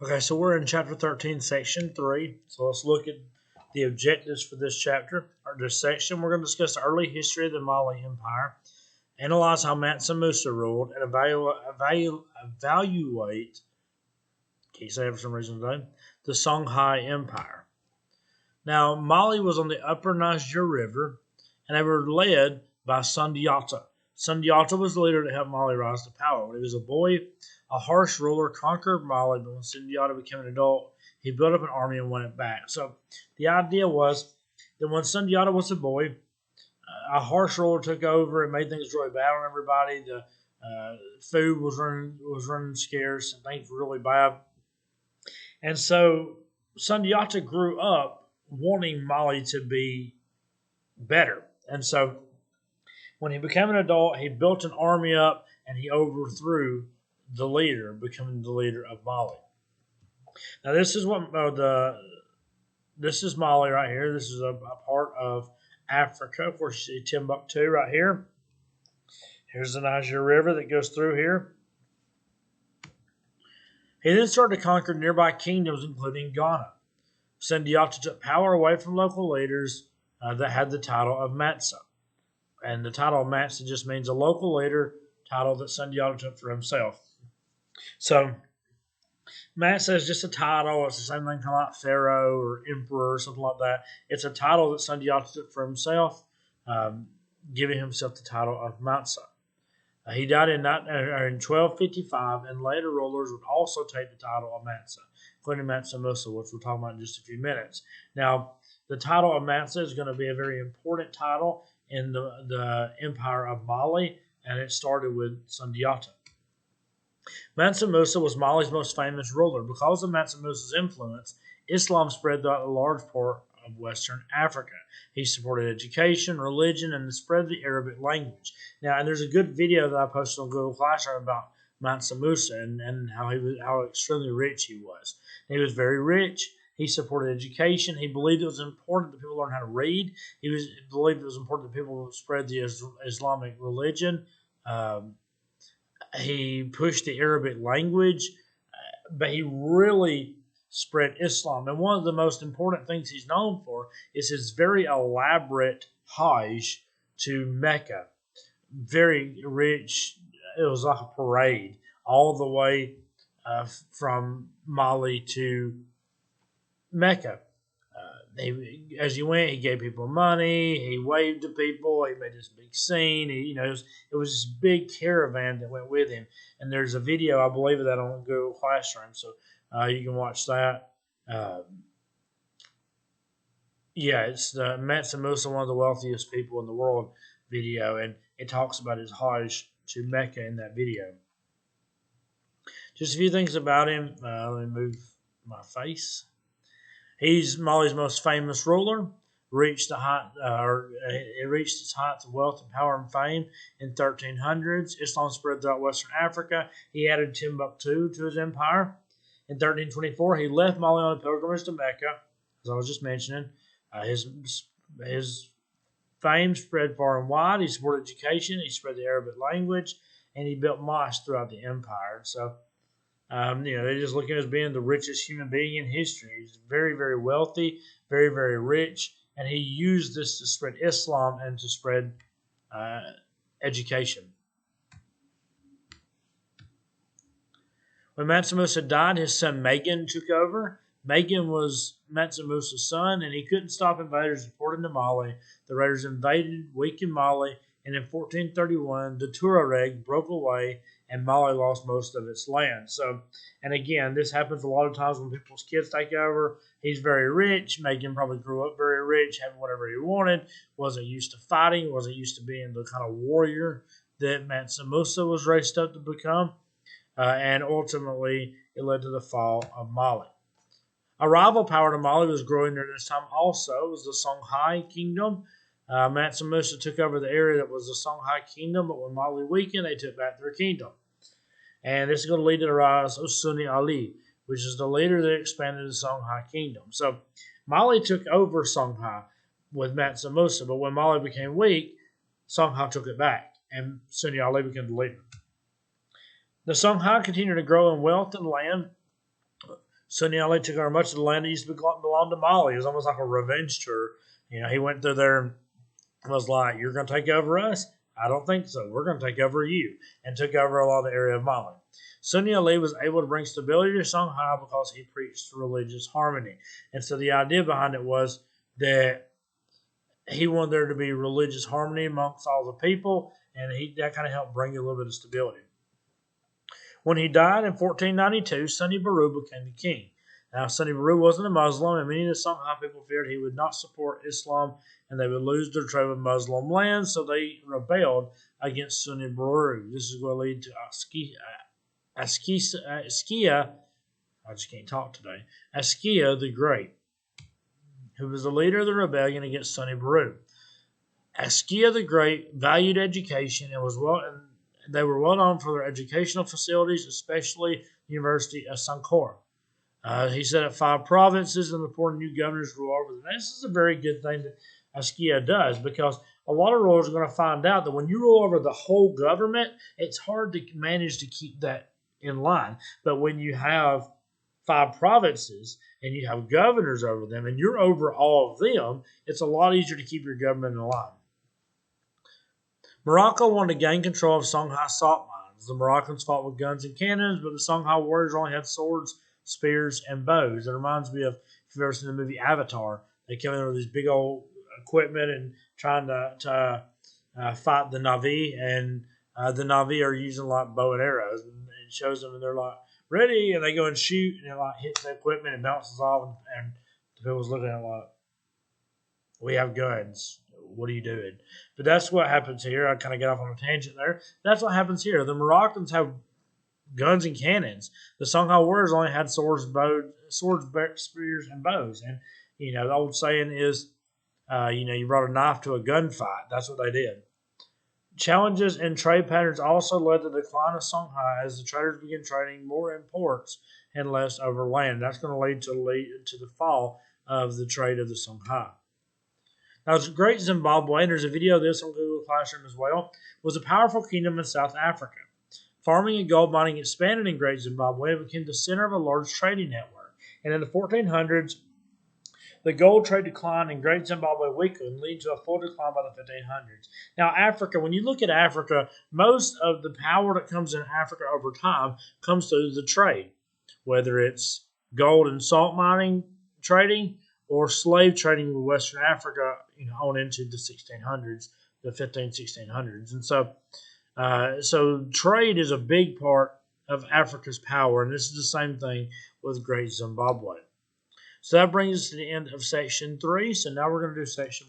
Okay, so we're in chapter 13, section 3. So let's look at the objectives for this chapter, or this section. We're going to discuss the early history of the Mali Empire, analyze how Mansa Musa ruled, and evaluate, can't say it for some reason today, the Songhai Empire. Now, Mali was on the upper Niger River, and they were led by Sundiata. Sundiata was the leader that helped Mali rise to power. When he was a boy, a harsh ruler conquered Mali, but when Sundiata became an adult, he built up an army and won it back. So the idea was that when Sundiata was a boy, a harsh ruler took over and made things really bad on everybody. The food was running scarce, and things were really bad. And so Sundiata grew up wanting Mali to be better. And so when he became an adult, he built an army up and he overthrew the leader, becoming the leader of Mali. Now this is what this is Mali right here. This is a part of Africa. Of course, you see Timbuktu right here. Here's the Niger River that goes through here. He then started to conquer nearby kingdoms, including Ghana. Sundiata took power away from local leaders that had the title of Mansa. And the title of Mansa just means a local leader, title that Sundiata took for himself. So Mansa is just a title. It's the same thing kind of like Pharaoh or Emperor or something like that. It's a title that Sundiata took for himself, giving himself the title of Mansa. He died in 1255, and later rulers would also take the title of Mansa, including Mansa Musa, which we'll talk about in just a few minutes. Now, the title of Mansa is going to be a very important title in the Empire of Mali, and it started with Sundiata. Mansa Musa was Mali's most famous ruler. Because of Mansa Musa's influence, Islam spread throughout a large part of Western Africa. He supported education, religion, and the spread of the Arabic language. Now, and there's a good video that I posted on Google Classroom about Mansa Musa and how extremely rich he was. He was very rich. He supported education. He believed it was important that people learn how to read. He believed it was important that people spread the Islamic religion. He pushed the Arabic language, but he really spread Islam. And one of the most important things he's known for is his very elaborate Hajj to Mecca. Very rich. It was like a parade all the way from Mali to Mecca. As he went, he gave people money. He waved to people. He made this big scene. It was this big caravan that went with him. And there's a video, I believe, of that on Google Classroom, so you can watch that. It's the Mansa Musa, one of the wealthiest people in the world video, and it talks about his Hajj to Mecca in that video. Just a few things about him. Let me move my face. He's Mali's most famous ruler. Reached its heights of wealth and power and fame in 1300s. Islam spread throughout Western Africa. He added Timbuktu to his empire. In 1324, he left Mali on a pilgrimage to Mecca, as I was just mentioning. His fame spread far and wide. He supported education. He spread the Arabic language, and he built mosques throughout the empire. So they just look at him as being the richest human being in history. He's very, very wealthy, very, very rich, and he used this to spread Islam and to spread education. When Mansa Musa died, his son Magan took over. Magan was Mansa Musa's son, and he couldn't stop invaders from pouring into Mali. The raiders invaded, weakened Mali, and in 1431, the Tuareg broke away and Mali lost most of its land. So, and again, this happens a lot of times when people's kids take over. He's very rich. Magan probably grew up very rich, having whatever he wanted, wasn't used to fighting, wasn't used to being the kind of warrior that Mansa Musa was raised up to become. And ultimately, it led to the fall of Mali. A rival power to Mali was growing during this time also. It was the Songhai Kingdom. Mansa Musa took over the area that was the Songhai Kingdom, but when Mali weakened, they took back their kingdom. And this is going to lead to the rise of Sunni Ali, which is the leader that expanded the Songhai Kingdom. So Mali took over Songhai with Mansa Musa, but when Mali became weak, Songhai took it back, and Sunni Ali became the leader. The Songhai continued to grow in wealth and land. Sunni Ali took over much of the land that used to belong to Mali. It was almost like a revenge tour. He went through there and was like, "You're going to take over us? I don't think so. We're going to take over you," and took over a lot of the area of Mali. Sunni Ali was able to bring stability to Songhai because he preached religious harmony. And so the idea behind it was that he wanted there to be religious harmony amongst all the people, and that kind of helped bring a little bit of stability. When he died in 1492, Sunni Baru became the king. Now, Sunni Baru wasn't a Muslim, and many of the Songhai people feared he would not support Islam and they would lose their trade with Muslim lands, so they rebelled against Sunni Baru. This is going to lead to Askia, I just can't talk today, Askia the Great, who was the leader of the rebellion against Sunni Baru. Askia the Great valued education and they were well known for their educational facilities, especially the University of Sankore. He set up 5 provinces and appointed new governors to rule over them. This is a very good thing that Askia does, because a lot of rulers are going to find out that when you rule over the whole government, it's hard to manage to keep that in line. But when you have 5 provinces and you have governors over them and you're over all of them, it's a lot easier to keep your government in line. Morocco wanted to gain control of Songhai salt mines. The Moroccans fought with guns and cannons, but the Songhai warriors only had swords, spears, and bows. It reminds me of, if you've ever seen the movie Avatar, they come in with these big old equipment and trying to fight the Na'vi, and the Na'vi are using like bow and arrows, and it shows them, and they're like, ready, and they go and shoot, and it like hits the equipment and bounces off, and the people's looking at it like, we have guns. What are you doing? But that's what happens here. I kind of get off on a tangent there. That's what happens here. The Moroccans have guns and cannons. The Songhai warriors only had swords, spears, and bows. And the old saying is, you brought a knife to a gunfight. That's what they did. Challenges in trade patterns also led to the decline of Songhai as the traders began trading more in ports and less over land. That's going to lead to the fall of the trade of the Songhai. Now, the Great Zimbabwe, and there's a video of this on Google Classroom as well, was a powerful kingdom in South Africa. Farming and gold mining expanded in Great Zimbabwe and became the center of a large trading network. And in the 1400s, the gold trade declined in Great Zimbabwe weakened, leading to a full decline by the 1500s. Now, Africa, when you look at Africa, most of the power that comes in Africa over time comes through the trade, whether it's gold and salt mining trading or slave trading with Western Africa, on into the 1600s, the 1600s. And so trade is a big part of Africa's power, and this is the same thing with Great Zimbabwe. So that brings us to the end of section 3. So now we're going to do section